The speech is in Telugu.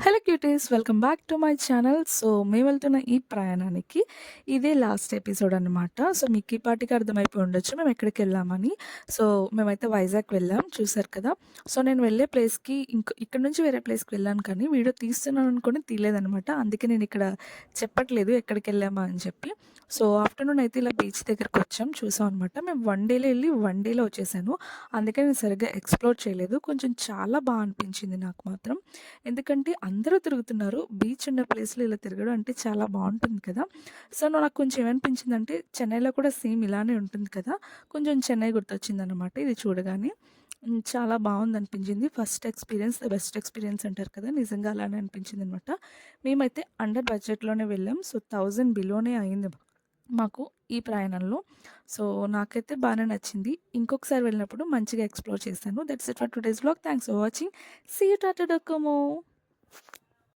Hello cuties, welcome back to my channel. So మేము వెళ్తున్న ఈ ప్రయాణానికి ఇదే లాస్ట్ ఎపిసోడ్ అనమాట. సో మీకు ఈ పాటికి అర్థమైపోయి ఉండొచ్చు మేము ఎక్కడికి వెళ్ళామని. సో మేమైతే వైజాగ్ వెళ్ళాం, చూసారు కదా. సో నేను వెళ్ళే ప్లేస్కి ఇక్కడ నుంచి వేరే ప్లేస్కి వెళ్ళాను, కానీ వీడియో తీస్తున్నాను అనుకుని తీయలేదనమాట. అందుకే నేను ఇక్కడ చెప్పట్లేదు ఎక్కడికి వెళ్ళామా అని చెప్పి. సో ఆఫ్టర్నూన్ అయితే ఇలా బీచ్ దగ్గరికి వచ్చాం, చూసాం అనమాట. మేము వన్ డేలో వెళ్ళి వన్ డేలో వచ్చేసాను. అందుకే నేను సరిగ్గా ఎక్స్ప్లోర్ చేయలేదు. కొంచెం చాలా బాగా అనిపించింది నాకు మాత్రం. ఎందుకంటే అందరూ తిరుగుతున్నారు. బీచ్ ఉన్న ప్లేస్‌లో ఇలా తిరగడం అంటే చాలా బావుంటుంది కదా. సో, నాకు కొంచెం ఏమనిపించిందంటే చెన్నైలో కూడా సేమ్ ఇలానే ఉంటుంది కదా. కొంచెం చెన్నై గుర్తొచ్చిందనమాట ఇది చూడగానే. చాలా బావుందనిపించింది. First experience the best experience అంటారు కదా. నిజంగా అలానే అనిపించిందనమాట. మేమైతే అండర్ బడ్జెట్‌లోనే వెళ్ళాం. సో, 1000 బిలోనే అయింది మాకు ఈ ప్రయాణంలో. సో, నాకైతే బానే నచ్చింది. ఇంకొకసారి వెళ్ళినప్పుడు మంచిగా ఎక్స్‌ప్లోర్ చేశాను. That's it for today's vlog. Thanks for watching. See you. Tata Docomo.